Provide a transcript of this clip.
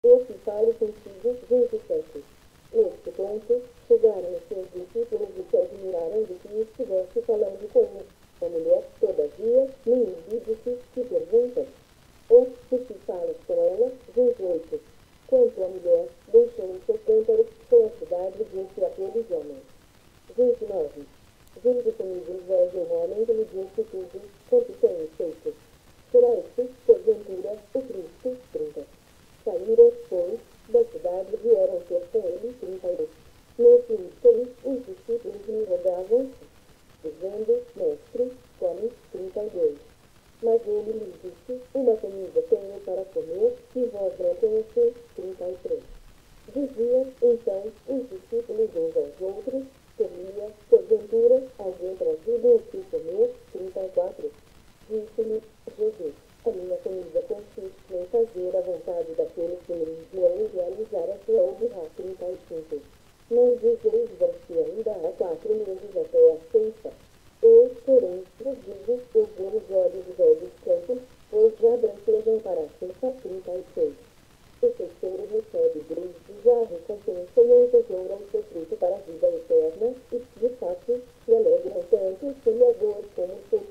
Eu que falo contigo, 27. Neste ponto, chegaram os seus discípulos e se admiraram de que estivesse falando com a mulher. Todavia, nenhum lhe disse: que perguntas? Ou, se falas com ela, 28. Quanto à mulher, deixou o seu cântaro, foi à cidade e disse àqueles homens. 29. Vinde comigo e veja um homem que lhe disse tudo, quanto tenho feito. Será este, porventura, o Cristo? 30. Saíram, pois, da cidade e vieram ter com ele 32. Nesse íntimo, os discípulos lhe rogavam, dizendo: Mestre, come. 32. Mas ele lhes disse: uma comida tenho para comer, e vós não conheceis. 33. Diziam, então, os discípulos uns aos outros: teria, porventura, alguém trazido o que comer? 34. Disse-lhe Jesus: a minha comida consiste em fazer a vontade daquele que me enviou e realizar a sua obra. 35. Não dizeis vós que ainda há 4 meses até a ceifa? Eu, porém, vos digo, erguei os olhos dos campos, pois já brancejam para a ceifa. 36. O terceiro recebe desde já a recompensa e entesoura o seu fruto para a vida eterna, e, de fato, se alegram tanto o semeador como o